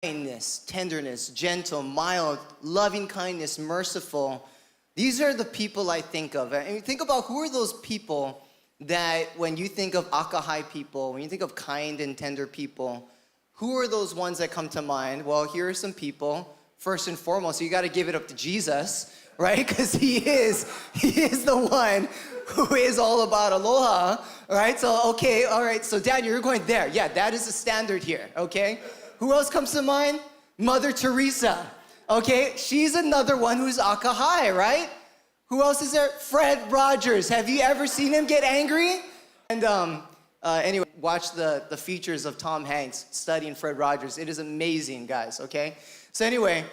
kindness, tenderness, gentle, mild, loving kindness, merciful. These are the people I think of. I mean, think about who are those people that when you think of AKAHAI people, when you think of kind and tender people, who are those ones that come to mind? Well, here are some people. First and foremost, you got to give it up to Jesus, right? Because he is the one who is all about aloha, right? So, okay, all right, so Daniel, you're going there. Yeah, that is the standard here, okay? Who else comes to mind? Mother Teresa, okay? She's another one who's AKAHAI, right? Who else is there? Fred Rogers. Have you ever seen him get angry? And anyway, watch the features of Tom Hanks studying Fred Rogers. It is amazing, guys, okay? So anyway,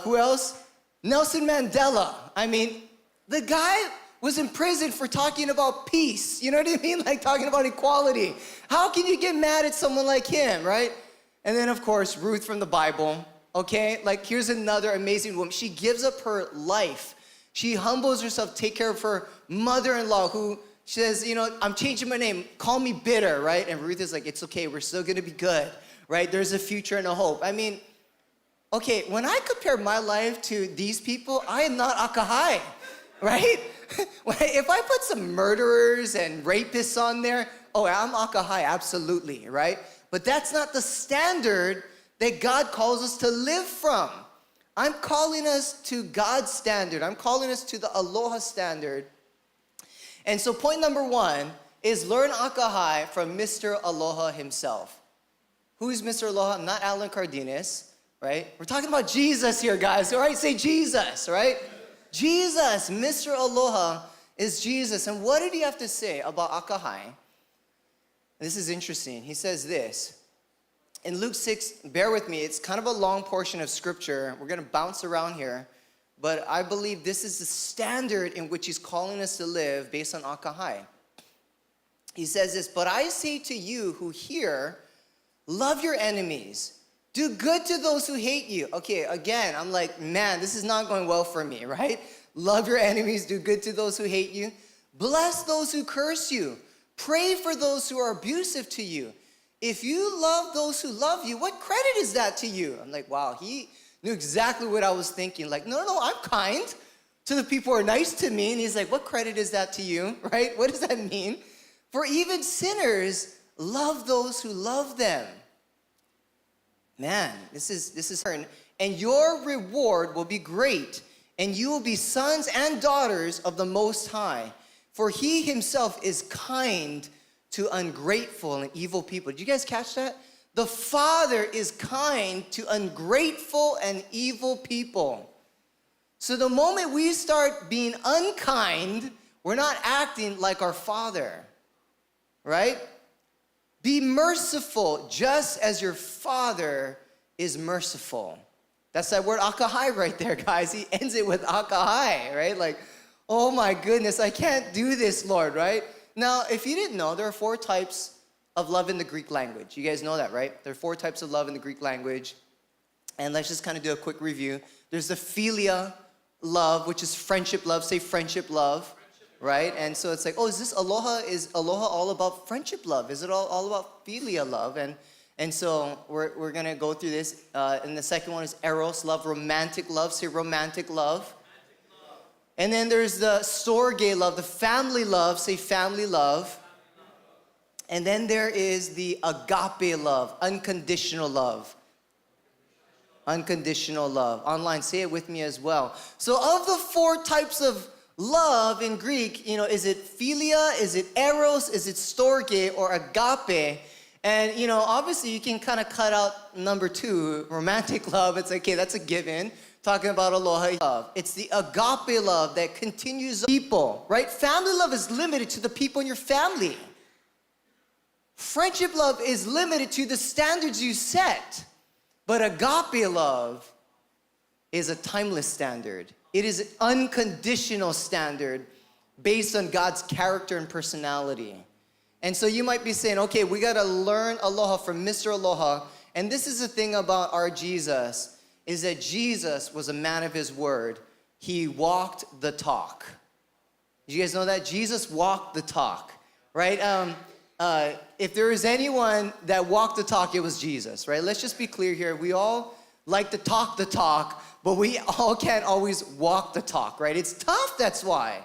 who else? Nelson Mandela. I mean, the guy was in prison for talking about peace. You know what I mean? Like talking about equality. How can you get mad at someone like him, right? And then, of course, Ruth from the Bible, okay? Like, here's another amazing woman. She gives up her life. She humbles herself to take care of her mother-in-law who says, you know, I'm changing my name. Call me bitter, right? And Ruth is like, it's okay. We're still going to be good, right? There's a future and a hope. I mean, okay, when I compare my life to these people, I am not AKAHAI, right? If I put some murderers and rapists on there, oh, I'm AKAHAI, absolutely, right? But that's not the standard that God calls us to live from. I'm calling us to God's standard. I'm calling us to the Aloha standard. And so point number one is learn AKAHAI from Mr. Aloha himself. Who's Mr. Aloha? Not Alan Cardenas, right? We're talking about Jesus here, guys. All right, say Jesus, right? Jesus, Mr. Aloha is Jesus. And what did he have to say about AKAHAI? This is interesting. He says this. In Luke 6, bear with me, it's kind of a long portion of scripture. We're going to bounce around here. But I believe this is the standard in which he's calling us to live based on AKAHAI. He says this, but I say to you who hear, love your enemies. Do good to those who hate you. Okay, again, I'm like, man, this is not going well for me, right? Love your enemies, do good to those who hate you. Bless those who curse you. Pray for those who are abusive to you. If you love those who love you, what credit is that to you? I'm like, wow, he knew exactly what I was thinking. Like, no, I'm kind to the people who are nice to me. And he's like, what credit is that to you, right? What does that mean? For even sinners love those who love them. Man, this is hard. And your reward will be great, and you will be sons and daughters of the Most High. For he himself is kind to ungrateful and evil people. Did you guys catch that? The Father is kind to ungrateful and evil people. So the moment we start being unkind, we're not acting like our Father, right? Be merciful just as your Father is merciful. That's that word AKAHAI right there, guys. He ends it with AKAHAI, right? Like, oh my goodness, I can't do this, Lord, right? Now, if you didn't know, there are 4 types of love in the Greek language. You guys know that, right? There are 4 types of love in the Greek language. And let's just kind of do a quick review. There's the philia love, which is friendship love. Say friendship love, right? And so it's like, oh, is Aloha all about friendship love? Is it all about philia love? And so we're going to go through this. And the second one is eros love, romantic love. Say romantic love. And then there's the storge love, the family love. Say family love. And then there is the agape love, unconditional love. Unconditional love. Online, say it with me as well. So of the 4 types of love in Greek, you know, is it philia, is it eros, is it storge, or agape? And, you know, obviously you can kind of cut out number 2, romantic love. It's okay, that's a given. Talking about aloha love. It's the agape love that continues people, right? Family love is limited to the people in your family. Friendship love is limited to the standards you set. But agape love is a timeless standard. It is an unconditional standard based on God's character and personality. And so you might be saying, okay, we got to learn aloha from Mr. Aloha. And this is the thing about our Jesus, is that Jesus was a man of his word. He walked the talk. Did you guys know that? Jesus walked the talk, right? If there is anyone that walked the talk, it was Jesus, right? Let's just be clear here. We all like to talk the talk, but we all can't always walk the talk, right? It's tough, that's why.